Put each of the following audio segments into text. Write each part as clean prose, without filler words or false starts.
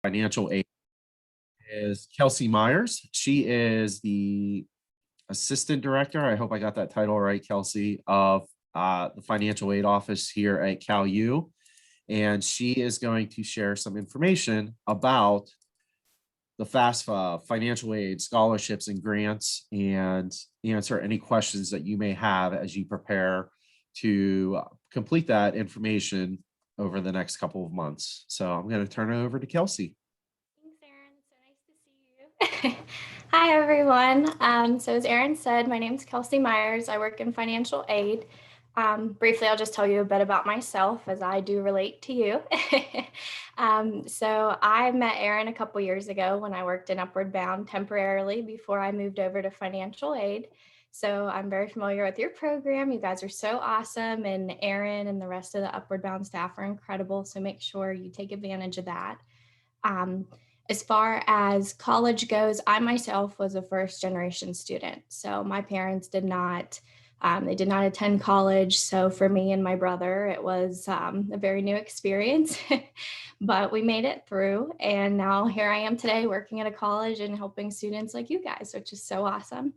financial aid is Kelsey Meyers. She is the assistant director. I hope I got that title right, Kelsey, of the financial aid office here at Cal U. And she is going to share some information about the FAFSA, financial aid, scholarships, and grants, and answer any questions that you may have as you prepare to complete that information over the next couple of months. So I'm going to turn it over to Kelsey. Thanks, Erin. So nice to see you. Hi, everyone. So as Erin said, my name is Kelsey Meyers. I work in financial aid. Briefly, I'll just tell you a bit about myself as I do relate to you. So I met Erin a couple years ago when I worked in Upward Bound temporarily before I moved over to financial aid. So I'm very familiar with your program. You guys are so awesome, and Erin and the rest of the Upward Bound staff are incredible. So make sure you take advantage of that. As far as college goes, I myself was a first generation student. So my parents did not attend college. So for me and my brother, it was a very new experience, but we made it through. And now here I am today working at a college and helping students like you guys, which is so awesome.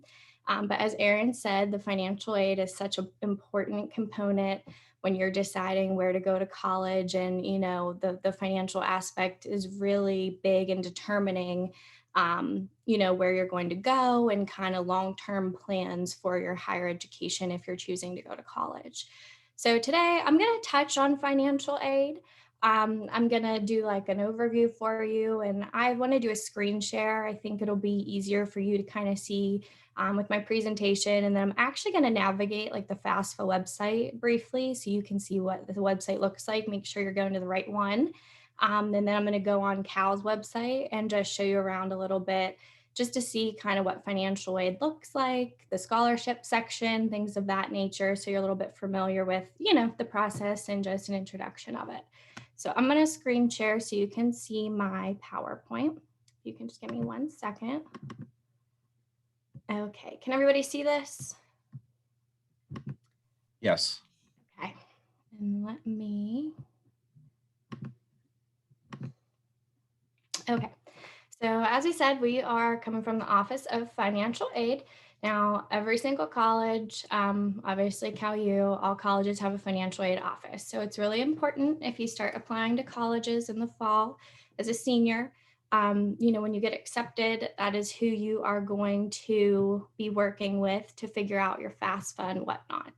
But as Erin said, the financial aid is such an important component when you're deciding where to go to college, and the financial aspect is really big in determining where you're going to go and kind of long-term plans for your higher education if you're choosing to go to college. So today I'm going to touch on financial aid. I'm going to do like an overview for you, and I want to do a screen share. I think it'll be easier for you to kind of see with my presentation. And then I'm actually going to navigate like the FAFSA website briefly so you can see what the website looks like. Make sure you're going to the right one. And then I'm going to go on Cal's website and just show you around a little bit just to see kind of what financial aid looks like, the scholarship section, things of that nature. So you're a little bit familiar with, the process and just an introduction of it. So I'm going to screen share so you can see my PowerPoint. You can just give me 1 second. Okay, can everybody see this? Yes. Okay, and let me. Okay, so as I said, we are coming from the Office of Financial Aid. Now, every single college, obviously Cal U, all colleges have a financial aid office. So it's really important if you start applying to colleges in the fall as a senior, when you get accepted, that is who you are going to be working with to figure out your FAFSA and whatnot.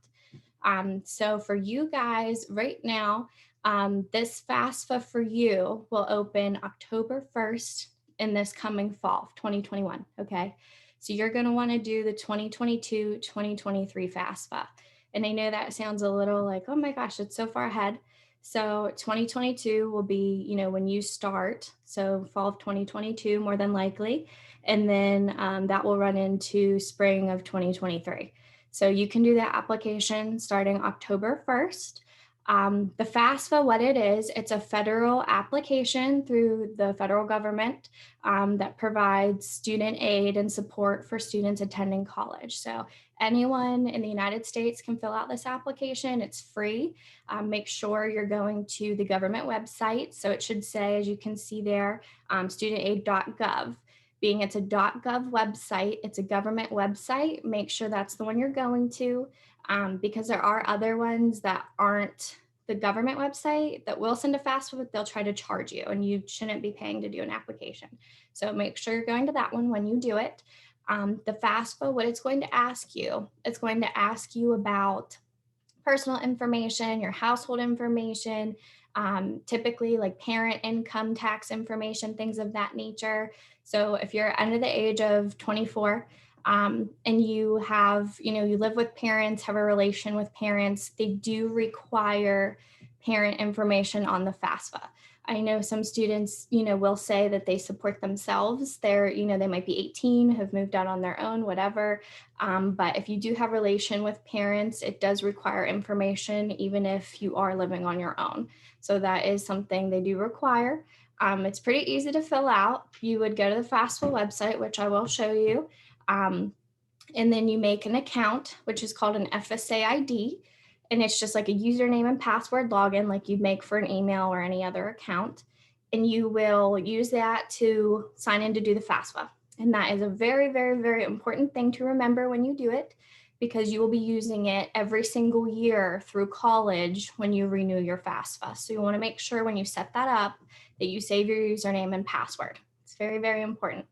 So for you guys right now, this FAFSA for you will open October 1st in this coming fall, 2021, okay? So you're gonna wanna do the 2022-2023 FAFSA. And I know that sounds a little like, oh my gosh, it's so far ahead. So 2022 will be, when you start, so fall of 2022, more than likely. And then that will run into spring of 2023. So you can do that application starting October 1st. The FAFSA, what it is, it's a federal application through the federal government that provides student aid and support for students attending college. So anyone in the United States can fill out this application. It's free. Make sure you're going to the government website. So it should say, as you can see there, studentaid.gov. Being it's a .gov website, it's a government website, make sure that's the one you're going to, because there are other ones that aren't the government website that will send a FAFSA, but they'll try to charge you, and you shouldn't be paying to do an application. So make sure you're going to that one when you do it. The FAFSA, what it's going to ask you, it's going to ask you about personal information, your household information, typically like parent income tax information, things of that nature. So if you're under the age of 24 and you have, you live with parents, have a relation with parents, they do require parent information on the FAFSA. I know some students, will say that they support themselves. They're, they might be 18, have moved out on their own, whatever. But if you do have relation with parents, it does require information, even if you are living on your own. So that is something they do require. It's pretty easy to fill out. You would go to the FAFSA website, which I will show you. And then you make an account, which is called an FSA ID. And it's just like a username and password login like you'd make for an email or any other account. and you will use that to sign in to do the FAFSA. And that is a very, very, very important thing to remember when you do it, because you will be using it every single year through college when you renew your FAFSA. So you want to make sure when you set that up that you save your username and password. It's very, very important.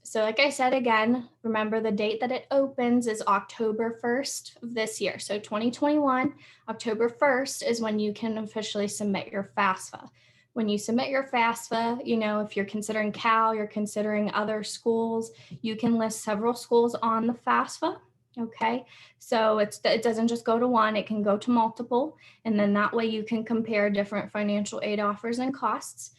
So like I said, again, remember the date that it opens is October 1st of this year. So 2021, October 1st is when you can officially submit your FAFSA. When you submit your FAFSA, if you're considering Cal, you're considering other schools, you can list several schools on the FAFSA. Okay, so it doesn't just go to one, it can go to multiple. And then that way you can compare different financial aid offers and costs.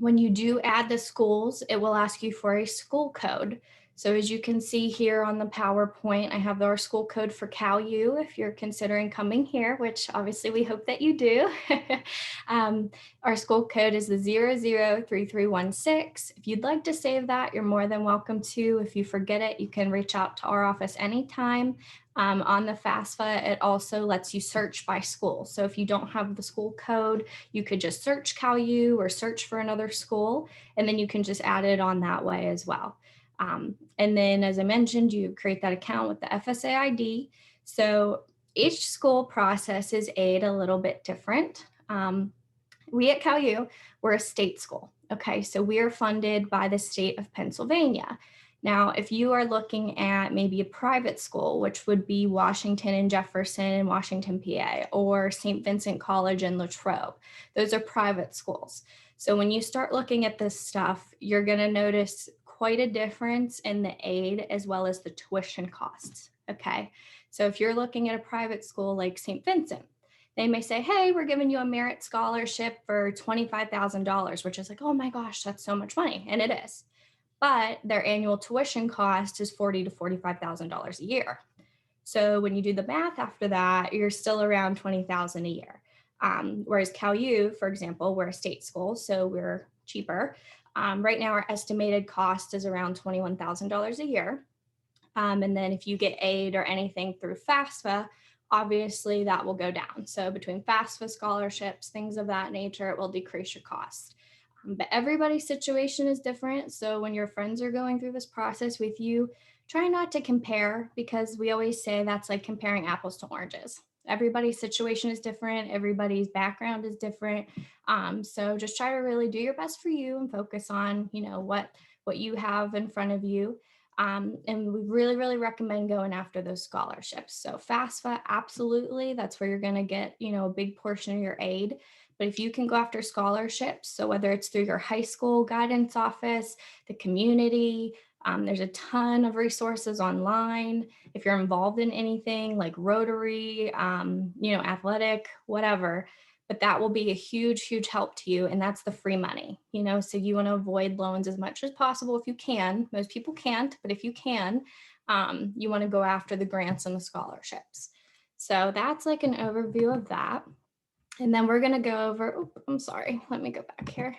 When you do add the schools, it will ask you for a school code. So as you can see here on the PowerPoint, I have our school code for Cal U if you're considering coming here, which obviously we hope that you do. Our school code is the 003316. If you'd like to save that, you're more than welcome to. If you forget it, you can reach out to our office anytime. On the FAFSA, it also lets you search by school. So if you don't have the school code, you could just search Cal U or search for another school, and then you can just add it on that way as well. And then, as I mentioned, you create that account with the FSA ID. So each school processes aid a little bit different. We at Cal U, we're a state school. Okay, so we are funded by the state of Pennsylvania. Now, if you are looking at maybe a private school, which would be Washington and Jefferson, Washington, PA, or St. Vincent College in Latrobe, those are private schools. So when you start looking at this stuff, you're going to notice quite a difference in the aid as well as the tuition costs. Okay, so if you're looking at a private school like St. Vincent, they may say, hey, we're giving you a merit scholarship for $25,000, which is like, oh my gosh, that's so much money. And it is. But their annual tuition cost is $40,000 to $45,000 a year. So when you do the math after that, you're still around $20,000 a year. Whereas Cal U, for example, we're a state school, so we're cheaper. Right now, our estimated cost is around $21,000 a year. And then if you get aid or anything through FAFSA, obviously that will go down. So between FAFSA scholarships, things of that nature, it will decrease your cost. But everybody's situation is different. So when your friends are going through this process with you, try not to compare, because we always say that's like comparing apples to oranges. Everybody's situation is different. Everybody's background is different. So just try to really do your best for you and focus on, what you have in front of you. And we really, really recommend going after those scholarships. So FAFSA, absolutely. That's where you're going to get, a big portion of your aid. But if you can go after scholarships, so whether it's through your high school guidance office, the community, there's a ton of resources online. If you're involved in anything like Rotary, athletic, whatever, but that will be a huge, huge help to you. And that's the free money, so you want to avoid loans as much as possible if you can. Most people can't, but if you can, you want to go after the grants and the scholarships. So that's like an overview of that. And then we're going to go over, let me go back here.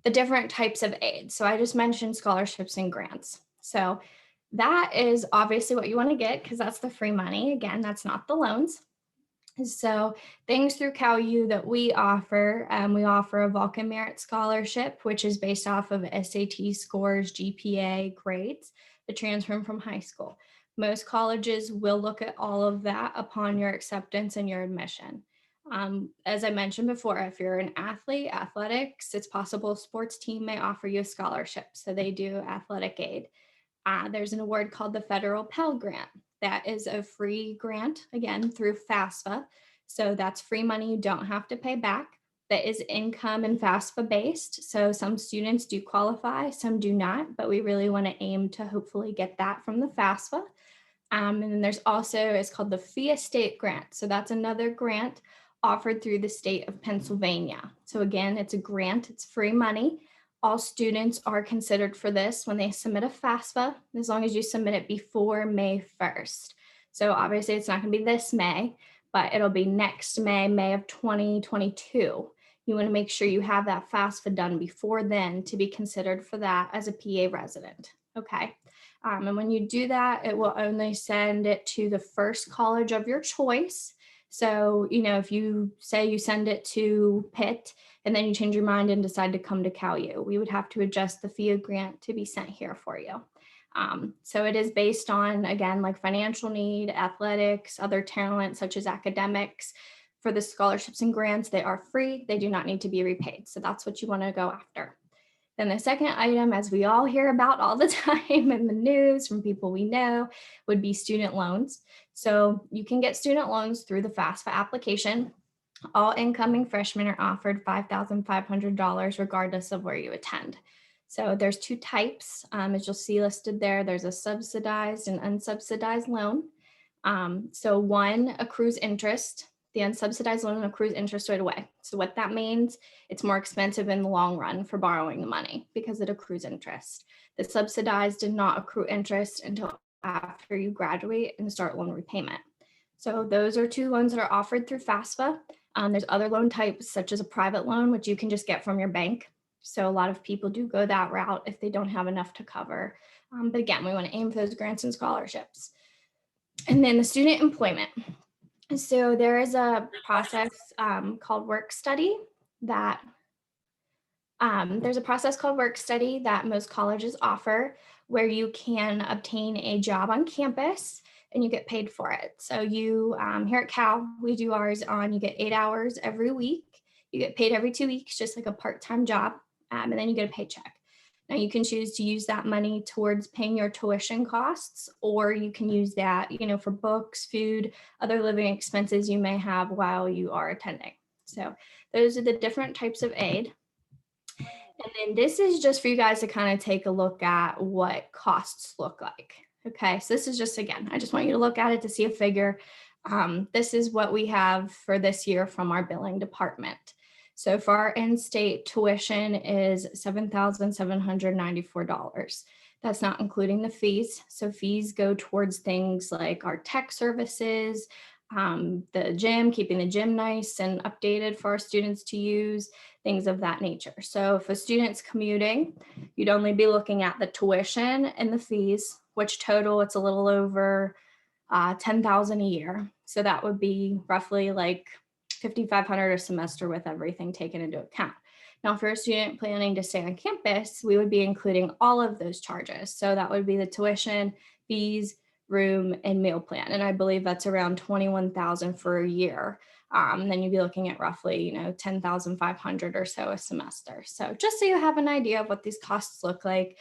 The different types of aid. So I just mentioned scholarships and grants. So that is obviously what you want to get, because that's the free money. Again, that's not the loans. So things through Cal U that we offer a Vulcan Merit Scholarship, which is based off of SAT scores, GPA grades, the transfer from high school. Most colleges will look at all of that upon your acceptance and your admission. As I mentioned before, if you're an athlete, athletics, it's possible a sports team may offer you a scholarship. So they do athletic aid. There's an award called the Federal Pell Grant. That is a free grant, again, through FAFSA. So that's free money you don't have to pay back. That is income and FAFSA based. So some students do qualify, some do not, but we really want to aim to hopefully get that from the FAFSA. And then there's also, it's called the FIA State Grant. So that's another grant offered through the state of Pennsylvania. So again, it's a grant, it's free money. All students are considered for this when they submit a FAFSA, as long as you submit it before May 1st. So obviously it's not going to be this May, but it'll be next May of 2022. You want to make sure you have that FAFSA done before then to be considered for that as a PA resident. Okay. And when you do that, it will only send it to the first college of your choice. So, if you say you send it to Pitt, and then you change your mind and decide to come to Cal U, we would have to adjust the FIA grant to be sent here for you. So it is based on, again, like financial need, athletics, other talent such as academics. For the scholarships and grants, they are free. They do not need to be repaid. So that's what you want to go after. Then the second item, as we all hear about all the time in the news from people we know, would be student loans. So you can get student loans through the FAFSA application. All incoming freshmen are offered $5,500 regardless of where you attend. So there's two types, as you'll see listed there. There's a subsidized and unsubsidized loan. So one accrues interest. The unsubsidized loan accrues interest right away. So what that means, it's more expensive in the long run for borrowing the money because it accrues interest. The subsidized did not accrue interest until after you graduate and start loan repayment. So those are two loans that are offered through FAFSA. There's other loan types such as a private loan, which you can just get from your bank. So a lot of people do go that route if they don't have enough to cover. But again, we want to aim for those grants and scholarships. And then the student employment. So there is a process called work study that most colleges offer where you can obtain a job on campus and you get paid for it. So you, here at Cal, we do ours on, you get 8 hours every week. You get paid every 2 weeks, just like a part-time job, and then you get a paycheck. Now you can choose to use that money towards paying your tuition costs, or you can use that, for books, food, other living expenses you may have while you are attending. So those are the different types of aid. And then this is just for you guys to kind of take a look at what costs look like. Okay, so this is just, again, I just want you to look at it to see a figure. This is what we have for this year from our billing department. So for our in-state tuition is $7,794. That's not including the fees. So fees go towards things like our tech services, the gym, keeping the gym nice and updated for our students to use, things of that nature. So if a student's commuting, you'd only be looking at the tuition and the fees, which total, it's a little over $10,000 a year. So that would be roughly like $5,500 a semester with everything taken into account. Now, for a student planning to stay on campus, we would be including all of those charges. So that would be the tuition, fees, room, and meal plan. And I believe that's around $21,000 for a year. Then you'd be looking at roughly, $10,500 or so a semester. So just so you have an idea of what these costs look like,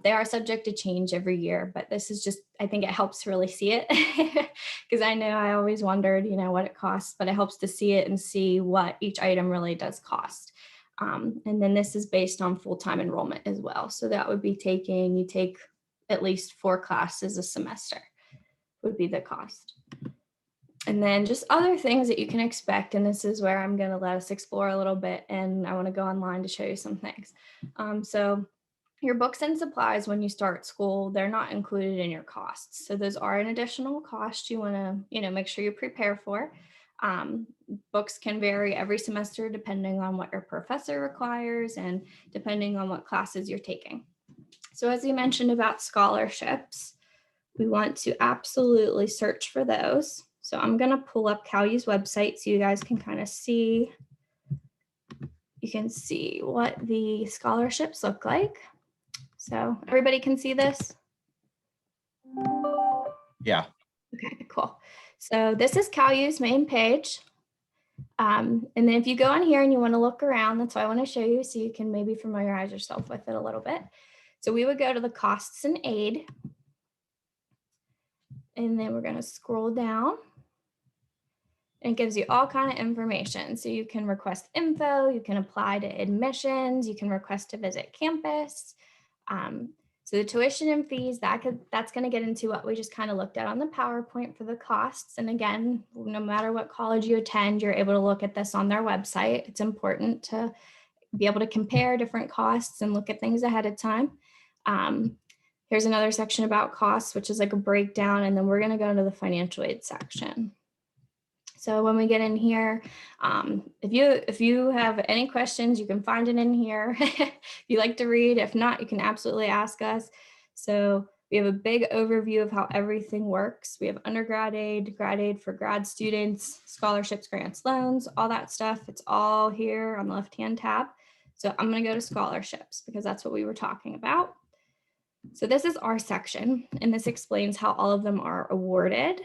they are subject to change every year, but this is just, I think it helps to really see it because I know I always wondered, what it costs, but it helps to see it and see what each item really does cost. And then this is based on full-time enrollment as well. So that would be you take at least 4 classes a semester would be the cost. And then just other things that you can expect. And this is where I'm going to let us explore a little bit. And I want to go online to show you some things. So your books and supplies when you start school, they're not included in your costs. So those are an additional cost you want to, make sure you prepare for. Books can vary every semester depending on what your professor requires and depending on what classes you're taking. So as you mentioned about scholarships, we want to absolutely search for those. So I'm going to pull up Cal U's website so you guys can kind of see, what the scholarships look like. So everybody can see this? Yeah. Okay, cool. So this is Cal U's main page. And then if you go on here and you want to look around, that's what I want to show you so you can maybe familiarize yourself with it a little bit. So we would go to the costs and aid. And then we're going to scroll down. And it gives you all kind of information. So you can request info, you can apply to admissions, you can request to visit campus. So the tuition and fees, that's going to get into what we just kind of looked at on the PowerPoint for the costs. And again, no matter what college you attend, you're able to look at this on their website. It's important to be able to compare different costs and look at things ahead of time. Here's another section about costs, which is like a breakdown. And then we're going to go into the financial aid section. So when we get in here, if you have any questions, you can find it in here. If you like to read, if not, you can absolutely ask us. So We have a big overview of how everything works. We have undergrad aid, grad aid for grad students, scholarships, grants, loans, all that stuff. It's all here on the left-hand tab. So I'm going to go to scholarships because that's what we were talking about. So this is our section, and this explains how all of them are awarded.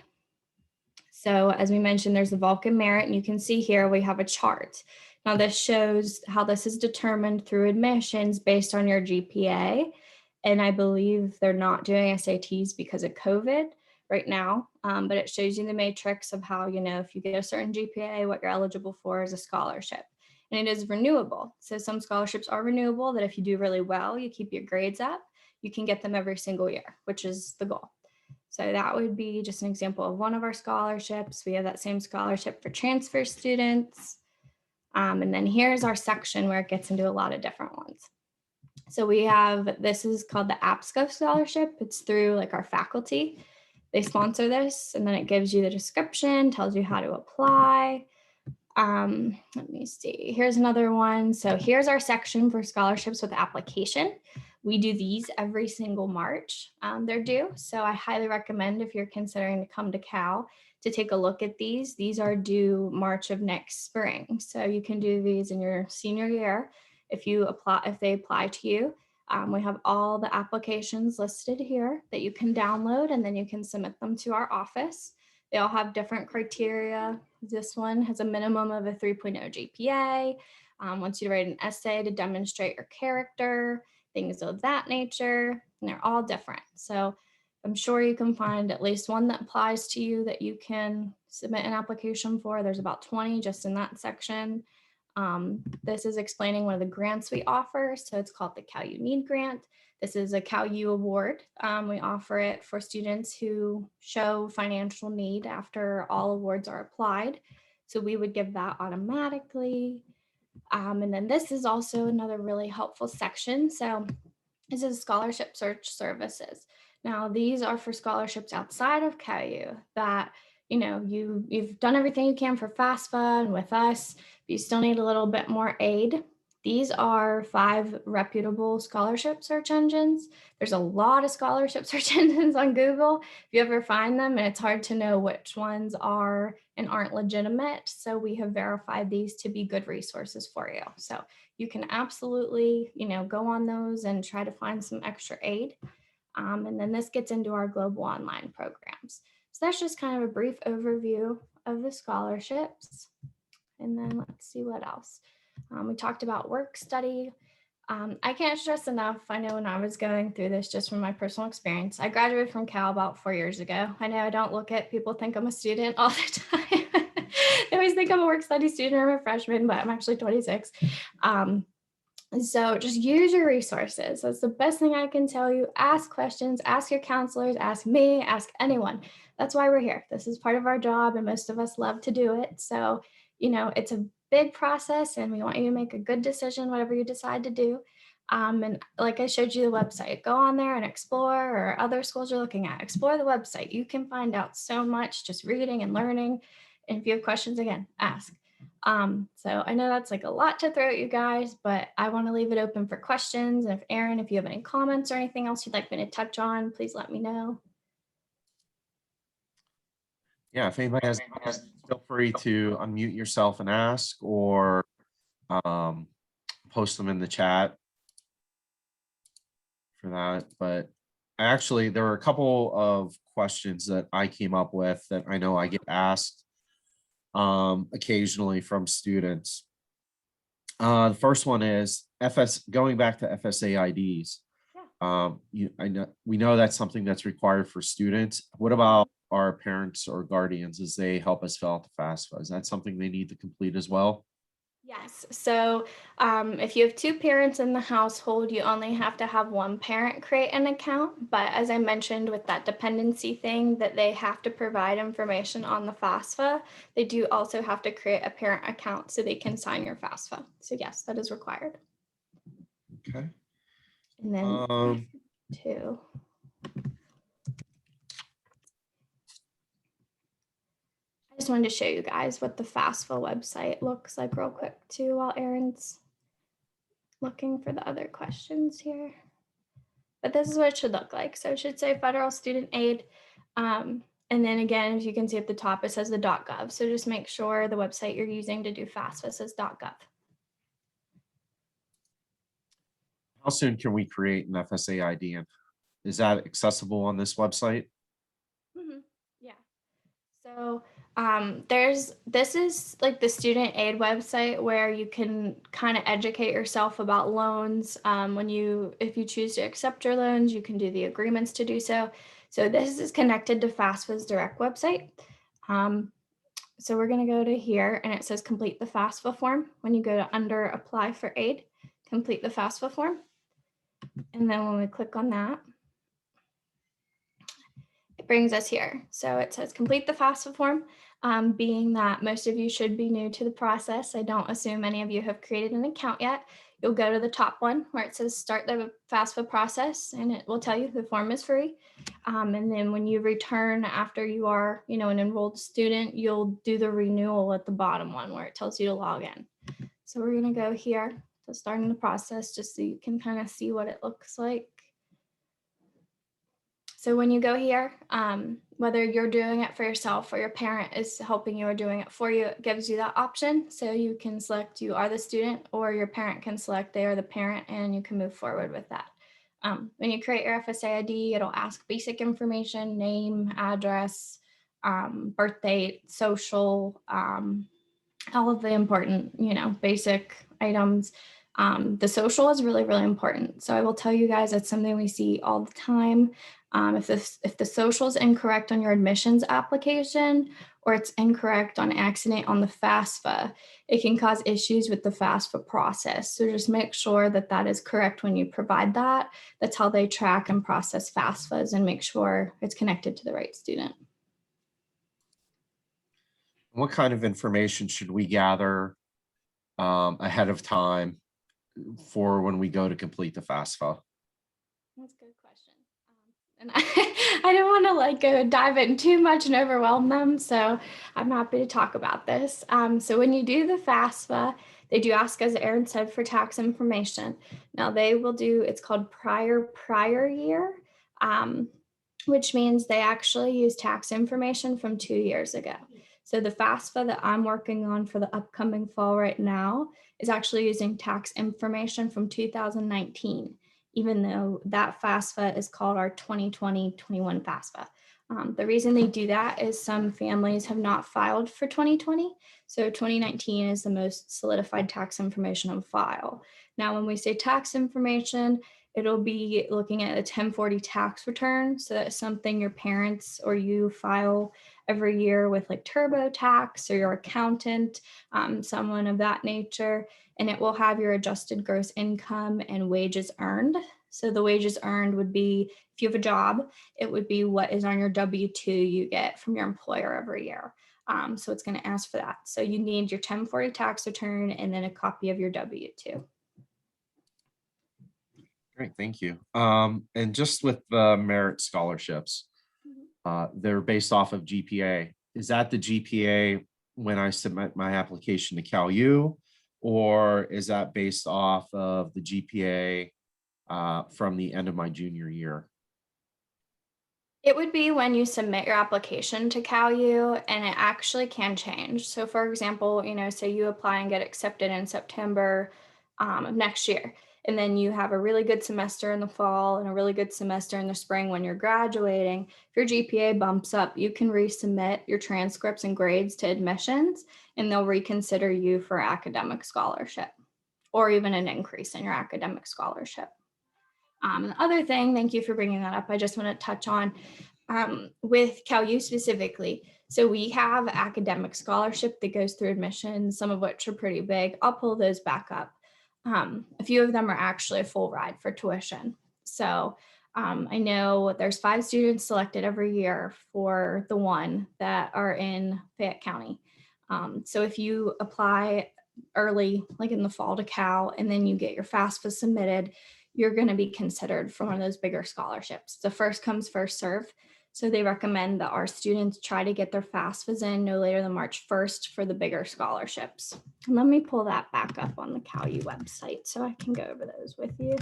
So as we mentioned, there's the Vulcan Merit, and you can see here we have a chart. Now this shows how this is determined through admissions based on your GPA. And I believe they're not doing SATs because of COVID right now, but it shows you the matrix of how, if you get a certain GPA, what you're eligible for is a scholarship. And it is renewable. So some scholarships are renewable that if you do really well, you keep your grades up, you can get them every single year, which is the goal. So that would be just an example of one of our scholarships. We have that same scholarship for transfer students. And then here's our section where it gets into a lot of different ones. So we have, this is called the APSCO scholarship. It's through like our faculty. They sponsor this, and then it gives you the description, tells you how to apply. Let me see, here's another one. So here's our section for scholarships with application. We do these every single March. They're due. So I highly recommend if you're considering to come to Cal to take a look at these. These are due March of next spring. So you can do these in your senior year. If they apply to you, we have all the applications listed here that you can download, and then you can submit them to our office. They all have different criteria. This one has a minimum of a 3.0 GPA. Wants you to write an essay to demonstrate your character, things of that nature, and they're all different. So I'm sure you can find at least one that applies to you that you can submit an application for. There's about 20 just in that section. This is explaining one of the grants we offer. So it's called the Cal U Need Grant. This is a Cal U award. We offer it for students who show financial need after all awards are applied. So we would give that automatically. And then this is also another really helpful section. So this is scholarship search services. Now these are for scholarships outside of Cal U that you've done everything you can for FAFSA and with us, but you still need a little bit more aid. These are 5 reputable scholarship search engines. There's a lot of scholarship search engines on Google. If you ever find them, and it's hard to know which ones are and aren't legitimate. So we have verified these to be good resources for you. So you can absolutely, go on those and try to find some extra aid. And then this gets into our global online programs. So that's just kind of a brief overview of the scholarships. And then let's see what else. We talked about work study. I can't stress enough. I know when I was going through this, just from my personal experience, I graduated from Cal about 4 years ago. I know I don't look at people think I'm a student all the time. They always think I'm a work study student or a freshman, but I'm actually 26. So just use your resources. That's the best thing I can tell you. Ask questions, ask your counselors, ask me, ask anyone. That's why we're here. This is part of our job, and most of us love to do it. So, it's a big process, and we want you to make a good decision, whatever you decide to do. And like I showed you the website, go on there and explore, or other schools you're looking at, explore the website. You can find out so much just reading and learning. And if you have questions, again, ask. So I know that's like a lot to throw at you guys, but I want to leave it open for questions. And if Aaron, if you have any comments or anything else you'd like me to touch on, please let me know. Yeah, if anybody has, feel free to unmute yourself and ask, or post them in the chat for that. But actually, there were a couple of questions that I came up with that I know I get asked occasionally from students. The first one is going back to FSA IDs. We know that's something that's required for students. What about our parents or guardians as they help us fill out the FAFSA? Is that something they need to complete as well? Yes. So if you have 2 parents in the household, you only have to have one parent create an account. But as I mentioned with that dependency thing that they have to provide information on the FAFSA, they do also have to create a parent account so they can sign your FAFSA. So yes, that is required. Okay. And then 2. I just wanted to show you guys what the FAFSA website looks like real quick too, while Aaron's looking for the other questions here. but this is what it should look like. So it should say federal student aid. And then again, as you can see at the top, it says the .gov. So just make sure the website you're using to do FAFSA says .gov. How soon can we create an FSA ID? And is that accessible on this website? Yeah. So this is like the student aid website where you can kind of educate yourself about loans. If you choose to accept your loans, you can do the agreements to do so. So this is connected to FAFSA's direct website. So we're going to go to here and it says complete the FAFSA form. When you go to under apply for aid, complete the FAFSA form. And then when we click on that, it brings us here. So it says complete the FAFSA form. Being that most of you should be new to the process, I don't assume any of you have created an account yet. You'll go to the top one where it says start the FAFSA process, and it will tell you the form is free. And then when you return after you are, an enrolled student, you'll do the renewal at the bottom one where it tells you to log in. So we're going to go here to starting the process just so you can kind of see what it looks like. So when you go here, whether you're doing it for yourself or your parent is helping you or doing it for you, it gives you that option. So you can select you are the student, or your parent can select they are the parent, and you can move forward with that. When you create your FSA ID, it'll ask basic information, name, address, birth date, social, all of the important, basic items. The social is really, really important. So I will tell you guys that's something we see all the time. If the social is incorrect on your admissions application, or it's incorrect on accident on the FAFSA, it can cause issues with the FAFSA process. So just make sure that that is correct when you provide that. That's how they track and process FAFSAs and make sure it's connected to the right student. What kind of information should we gather ahead of time for when we go to complete the FAFSA? That's a good question. And I don't want to dive in too much and overwhelm them. So I'm happy to talk about this. So when you do the FAFSA, they do ask, as Erin said, for tax information. Now they will do, it's called prior year, which means they actually use tax information from 2 years ago. So the FAFSA that I'm working on for the upcoming fall right now is actually using tax information from 2019, even though that FAFSA is called our 2020-21 FAFSA. The reason they do that is some families have not filed for 2020. So 2019 is the most solidified tax information on file. Now, when we say tax information, it'll be looking at a 1040 tax return. So that's something your parents or you file every year with like TurboTax or your accountant, someone of that nature. And it will have your adjusted gross income and wages earned. So the wages earned would be, if you have a job, it would be what is on your W-2 you get from your employer every year. So it's going to ask for that. So you need your 1040 tax return and then a copy of your W-2. Great, thank you. And just with the merit scholarships, they're based off of GPA. Is that the GPA when I submit my application to CalU, or is that based off of the GPA from the end of my junior year? It would be when you submit your application to CalU, and it actually can change. So for example, say you apply and get accepted in September of next year, and then you have a really good semester in the fall and a really good semester in the spring when you're graduating. If your GPA bumps up, you can resubmit your transcripts and grades to admissions, and they'll reconsider you for academic scholarship or even an increase in your academic scholarship. The other thing, thank you for bringing that up, I just want to touch on with CalU specifically. So we have academic scholarship that goes through admissions, some of which are pretty big. I'll pull those back up. A few of them are actually a full ride for tuition. So I know there's 5 students selected every year for the one that are in Fayette County. So if you apply early, like in the fall to Cal, and then you get your FAFSA submitted, you're going to be considered for one of those bigger scholarships. The first comes, first serve. So they recommend that our students try to get their FAFSAs in no later than March 1st for the bigger scholarships. And let me pull that back up on the CalU website so I can go over those with you.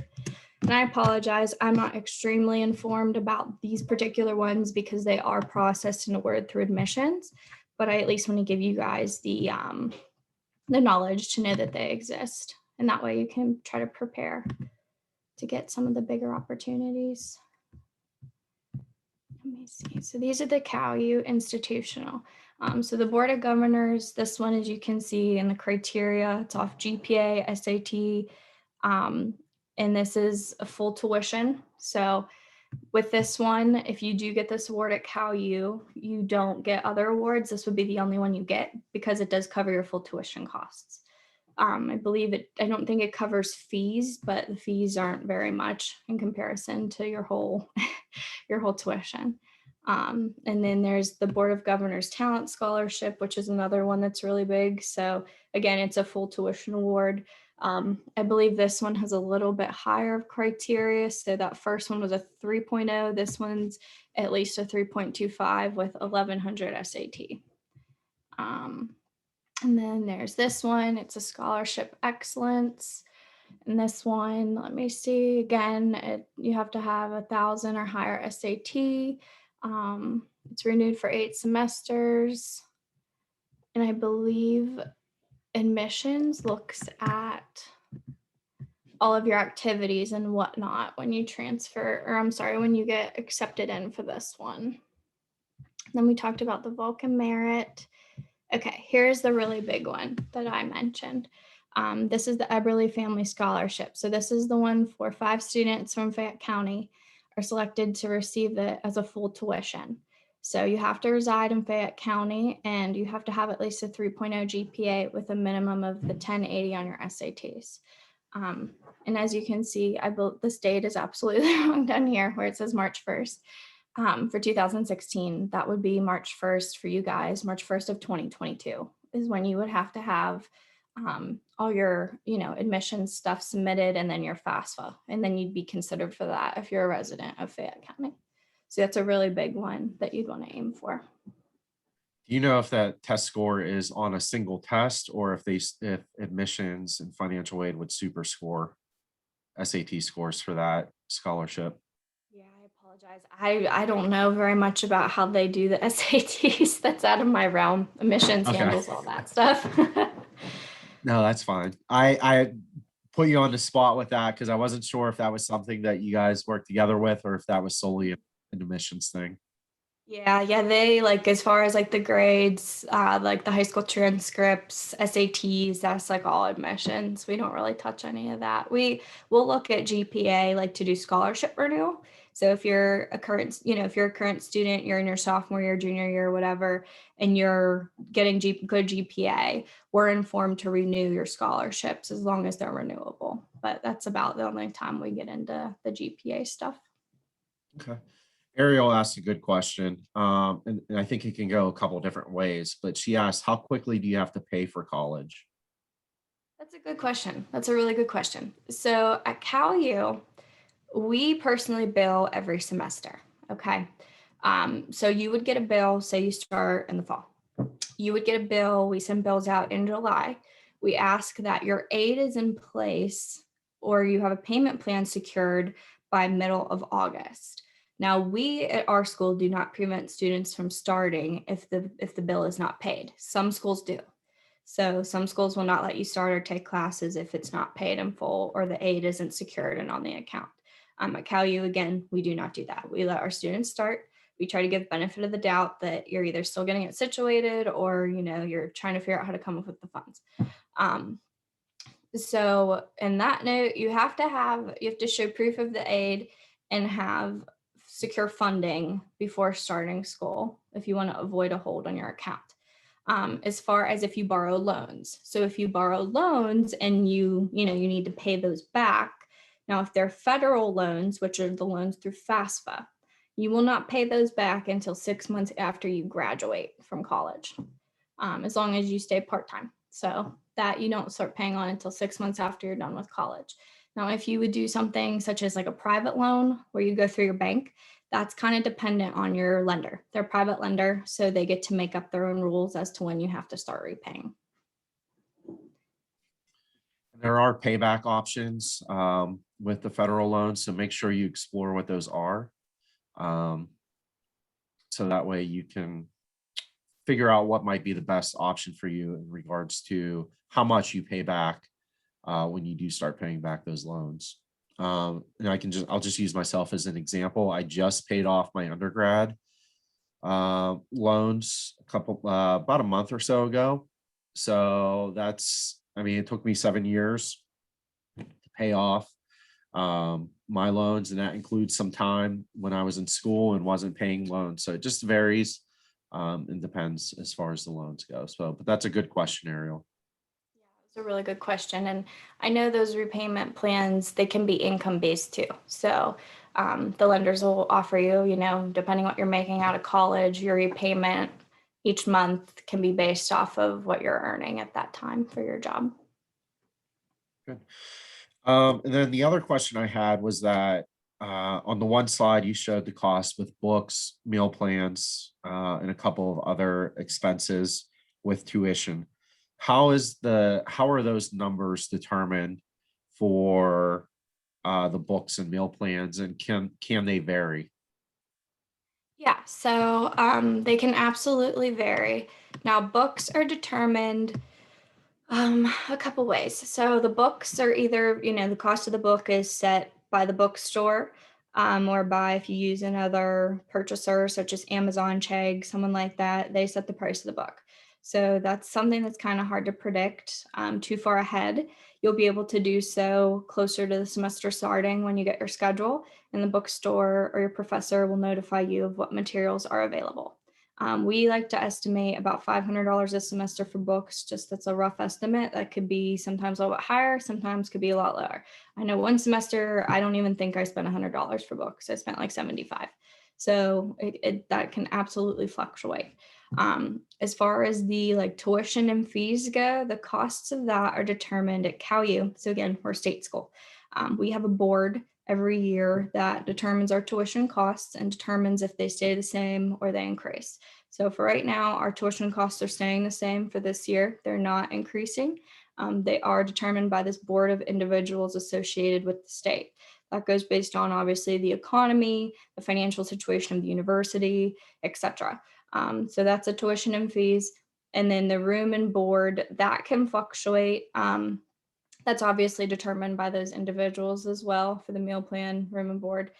And I apologize, I'm not extremely informed about these particular ones because they are processed and awarded through admissions, but I at least want to give you guys the knowledge to know that they exist. And that way you can try to prepare to get some of the bigger opportunities. Let me see. So these are the CalU institutional. So the Board of Governors, this one, as you can see in the criteria, it's off GPA, SAT, and this is a full tuition. So with this one, if you do get this award at CalU, you don't get other awards. This would be the only one you get because it does cover your full tuition costs. I believe I don't think it covers fees, but the fees aren't very much in comparison to your whole, your whole tuition. And then there's the Board of Governors Talent Scholarship, which is another one that's really big. So again, it's a full tuition award. I believe this one has a little bit higher of criteria. So that first one was a 3.0. This one's at least a 3.25 with 1100 SAT. And then there's this one, it's a scholarship excellence. And this one, let me see, again, you have to have 1,000 or higher SAT. It's renewed for 8 semesters. And I believe admissions looks at all of your activities and whatnot when you transfer, or I'm sorry, when you get accepted in for this one. Then we talked about the Vulcan Merit. Okay, here's the really big one that I mentioned. This is the Eberly Family Scholarship. So this is the one for 5 students from Fayette County are selected to receive it as a full tuition. So you have to reside in Fayette County and you have to have at least a 3.0 GPA with a minimum of the 1080 on your SATs. And as you can see, this date is absolutely wrong down here where it says March 1st. For 2016, that would be March 1st for you guys. March 1st of 2022 is when you would have to have all your, admissions stuff submitted and then your FAFSA, and then you'd be considered for that if you're a resident of Fayette County. So that's a really big one that you'd want to aim for. Do you know if that test score is on a single test or if admissions and financial aid would super score SAT scores for that scholarship? Yeah, I apologize. I don't know very much about how they do the SATs. That's out of my realm. Admissions Okay. handles all that stuff. No, that's fine. I put you on the spot with that because I wasn't sure if that was something that you guys worked together with or if that was solely an admissions thing. Yeah, they as far as the grades, like the high school transcripts, SATs, that's all admissions. We don't really touch any of that. We'll look at GPA to do scholarship renewal. So if you're a current student, you're in your sophomore year, junior year, whatever, and you're getting good GPA, we're informed to renew your scholarships as long as they're renewable. But that's about the only time we get into the GPA stuff. Okay. Ariel asked a good question, and I think it can go a couple different ways, but she asked, how quickly do you have to pay for college? That's a good question. That's a really good question. So at CalU, we personally bill every semester, okay? So you would get a bill, say you start in the fall. You would get a bill, we send bills out in July. We ask that your aid is in place or you have a payment plan secured by middle of August. Now, we at our school do not prevent students from starting if the bill is not paid. Some schools do. So some schools will not let you start or take classes if it's not paid in full or the aid isn't secured and on the account. At CalU, again, we do not do that. We let our students start. We try to give benefit of the doubt that you're either still getting it situated or, you're trying to figure out how to come up with the funds. So in that note, you have to show proof of the aid and have secure funding before starting school if you want to avoid a hold on your account. As far as if you borrow loans. So if you borrow loans and you need to pay those back. Now, if they're federal loans, which are the loans through FAFSA, you will not pay those back until 6 months after you graduate from college, as long as you stay part-time. So that you don't start paying on until 6 months after you're done with college. Now, if you would do something such as a private loan where you go through your bank, That's kind of dependent on your lender. They're a private lender, so they get to make up their own rules as to when you have to start repaying. There are payback options with the federal loans, so make sure you explore what those are. So that way you can figure out what might be the best option for you in regards to how much you pay back when you do start paying back those loans. And I'll just use myself as an example. I just paid off my undergrad loans about a month or so ago. So it took me 7 years to pay off my loans, and that includes some time when I was in school and wasn't paying loans. So it just varies and depends as far as the loans go. So, but that's a good question, Ariel. It's a really good question. And I know those repayment plans, they can be income based too. So the lenders will offer you, depending what you're making out of college, your repayment each month can be based off of what you're earning at that time for your job. Good. And then the other question I had was that on the one slide you showed the cost with books, meal plans, and a couple of other expenses with tuition. How are those numbers determined for the books and meal plans, and can they vary? Yeah, so they can absolutely vary. Now, books are determined a couple ways. So the books are either, the cost of the book is set by the bookstore, or by if you use another purchaser such as Amazon, Chegg, someone like that, they set the price of the book. So that's something that's kind of hard to predict too far ahead. You'll be able to do so closer to the semester starting when you get your schedule, and the bookstore or your professor will notify you of what materials are available. We like to estimate about $500 a semester for books. Just that's a rough estimate. That could be sometimes a little bit higher, sometimes could be a lot lower. I know one semester, I don't even think I spent $100 for books. I spent like 75. So that can absolutely fluctuate. As far as the tuition and fees go, the costs of that are determined at CalU. So again, we're a state school. We have a board every year that determines our tuition costs and determines if they stay the same or they increase. So for right now, our tuition costs are staying the same for this year. They're not increasing. They are determined by this board of individuals associated with the state. That goes based on obviously the economy, the financial situation of the university, etc. So that's a tuition and fees. And then the room and board, that can fluctuate. That's obviously determined by those individuals as well for the meal plan, room and board.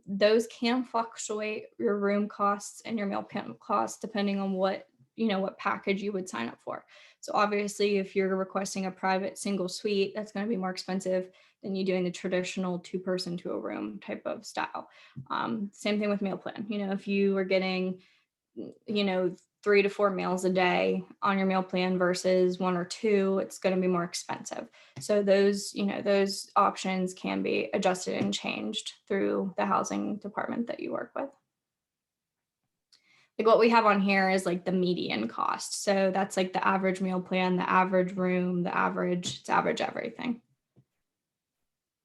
Those can fluctuate your room costs and your meal plan costs depending on what package you would sign up for. So obviously, if you're requesting a private single suite, that's going to be more expensive than you doing the traditional 2-person to a room type of style. Same thing with meal plan. If you were getting 3 to 4 meals a day on your meal plan versus 1 or 2, it's going to be more expensive. So those options can be adjusted and changed through the housing department that you work with. Like what we have on here is like the median cost. So that's like the average meal plan, the average room, it's average everything.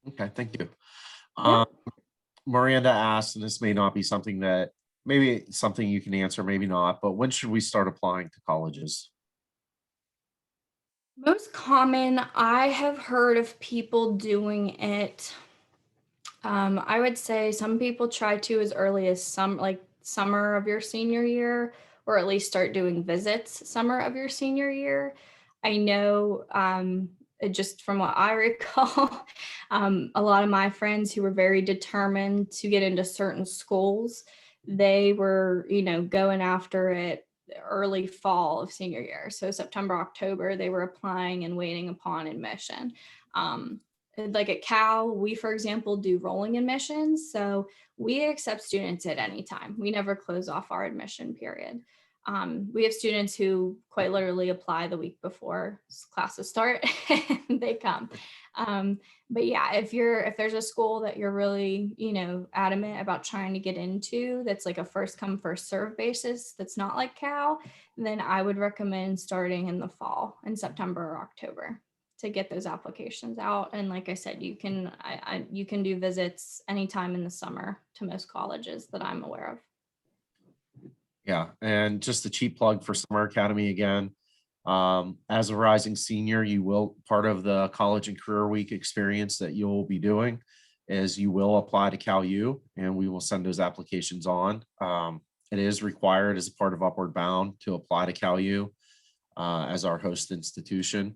Okay, thank you. Yeah. Miranda asked, and this may not be something that maybe something you can answer, maybe not, but when should we start applying to colleges? Most common, I have heard of people doing it. I would say some people try to as early as summer of your senior year, or at least start doing visits summer of your senior year. I know just from what I recall, a lot of my friends who were very determined to get into certain schools, they were, going after it early fall of senior year. So September, October, they were applying and waiting upon admission. Like at Cal, we, for example, do rolling admissions. So we accept students at any time. We never close off our admission period. We have students who quite literally apply the week before classes start and they come. But yeah, if there's a school that you're really, adamant about trying to get into, that's like a first come, first serve basis, that's not like Cal, then I would recommend starting in the fall in September or October. to get those applications out. And like I said, you can you can do visits anytime in the summer to most colleges that I'm aware of. Yeah, and just a cheap plug for Summer Academy again. As a rising senior, you will, part of the college and career week experience that you'll be doing is you will apply to Cal U, and we will send those applications on. It is required as a part of Upward Bound to apply to Cal U as our host institution,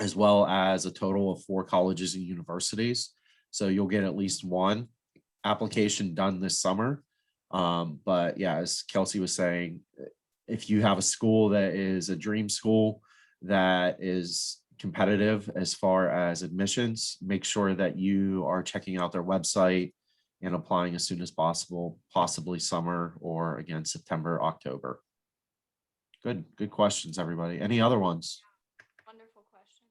as well as a total of 4 colleges and universities. So you'll get at least one application done this summer. But yeah, as Kelsey was saying, if you have a school that is a dream school that is competitive as far as admissions, make sure that you are checking out their website and applying as soon as possible, possibly summer or again, September, October. Good questions, everybody. Any other ones? Wonderful questions.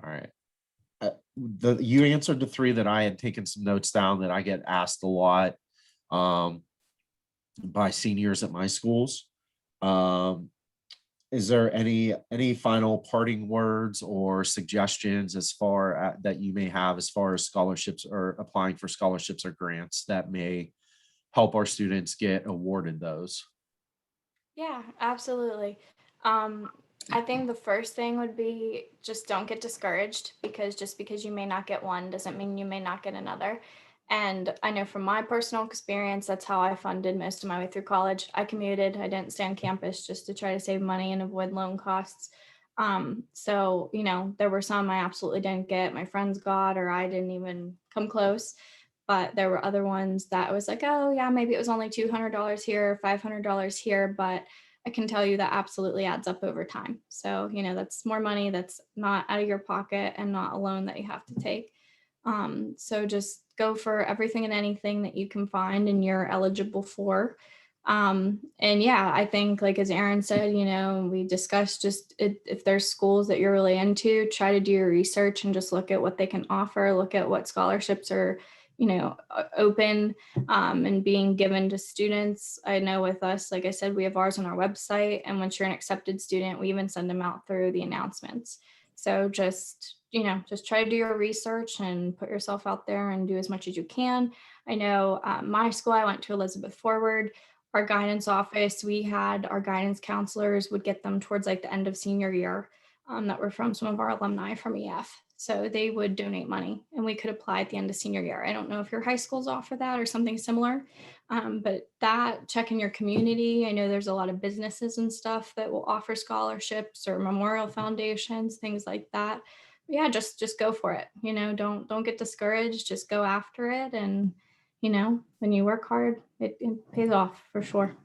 All right. You answered the 3 that I had taken some notes down that I get asked a lot by seniors at my schools. Is there any final parting words or suggestions as far that you may have as far as scholarships or applying for scholarships or grants that may help our students get awarded those? Yeah, absolutely. I think the first thing would be just don't get discouraged, because just because you may not get one doesn't mean you may not get another. And I know from my personal experience, that's how I funded most of my way through college. I commuted, I didn't stay on campus just to try to save money and avoid loan costs. So, there were some I absolutely didn't get, my friends got, or I didn't even come close. But there were other ones that was like, oh, yeah, maybe it was only $200 here, $500 here, but I can tell you that absolutely adds up over time. So, that's more money that's not out of your pocket and not a loan that you have to take. So just go for everything and anything that you can find and you're eligible for. And yeah, I think like as Aaron said, we discussed just if there's schools that you're really into, try to do your research and just look at what they can offer, look at what scholarships are, open and being given to students. I know with us, like I said, we have ours on our website, and once you're an accepted student, we even send them out through the announcements. So just try to do your research and put yourself out there and do as much as you can. I know my school, I went to Elizabeth Forward. Our guidance office, we had our guidance counselors would get them towards like the end of senior year that were from some of our alumni from EF. So they would donate money and we could apply at the end of senior year. I don't know if your high schools offer that or something similar, but that check in your community. I know there's a lot of businesses and stuff that will offer scholarships or memorial foundations, things like that. But yeah, just go for it. Don't get discouraged. Just go after it. And, when you work hard, it pays off for sure.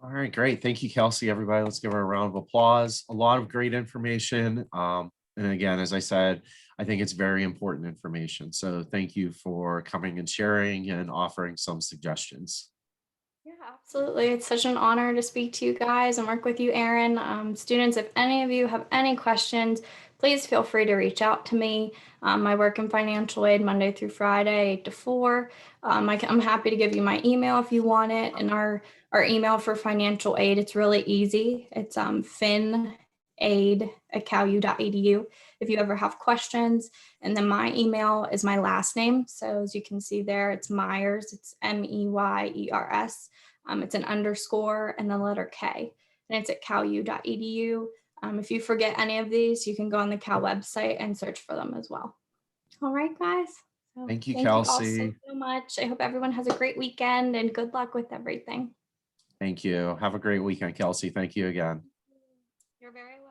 All right, great. Thank you, Kelsey. Everybody, let's give her a round of applause. A lot of great information. And again, as I said, I think it's very important information. So thank you for coming and sharing and offering some suggestions. Yeah, absolutely. It's such an honor to speak to you guys and work with you, Aaron. Students, if any of you have any questions, please feel free to reach out to me. I work in financial aid Monday through Friday, 8 to 4. I'm happy to give you my email if you want it. And our email for financial aid, it's really easy. It's finaid@calu.edu if you ever have questions. And then my email is my last name. So as you can see there, it's Meyers. It's MEYERS. It's an underscore and the letter K. And it's at calu.edu. If you forget any of these, you can go on the Cal website and search for them as well. All right, guys. So Thank you, thank you all Kelsey. so much. I hope everyone has a great weekend and good luck with everything. Thank you. Have a great weekend, Kelsey. Thank you again. You're very welcome.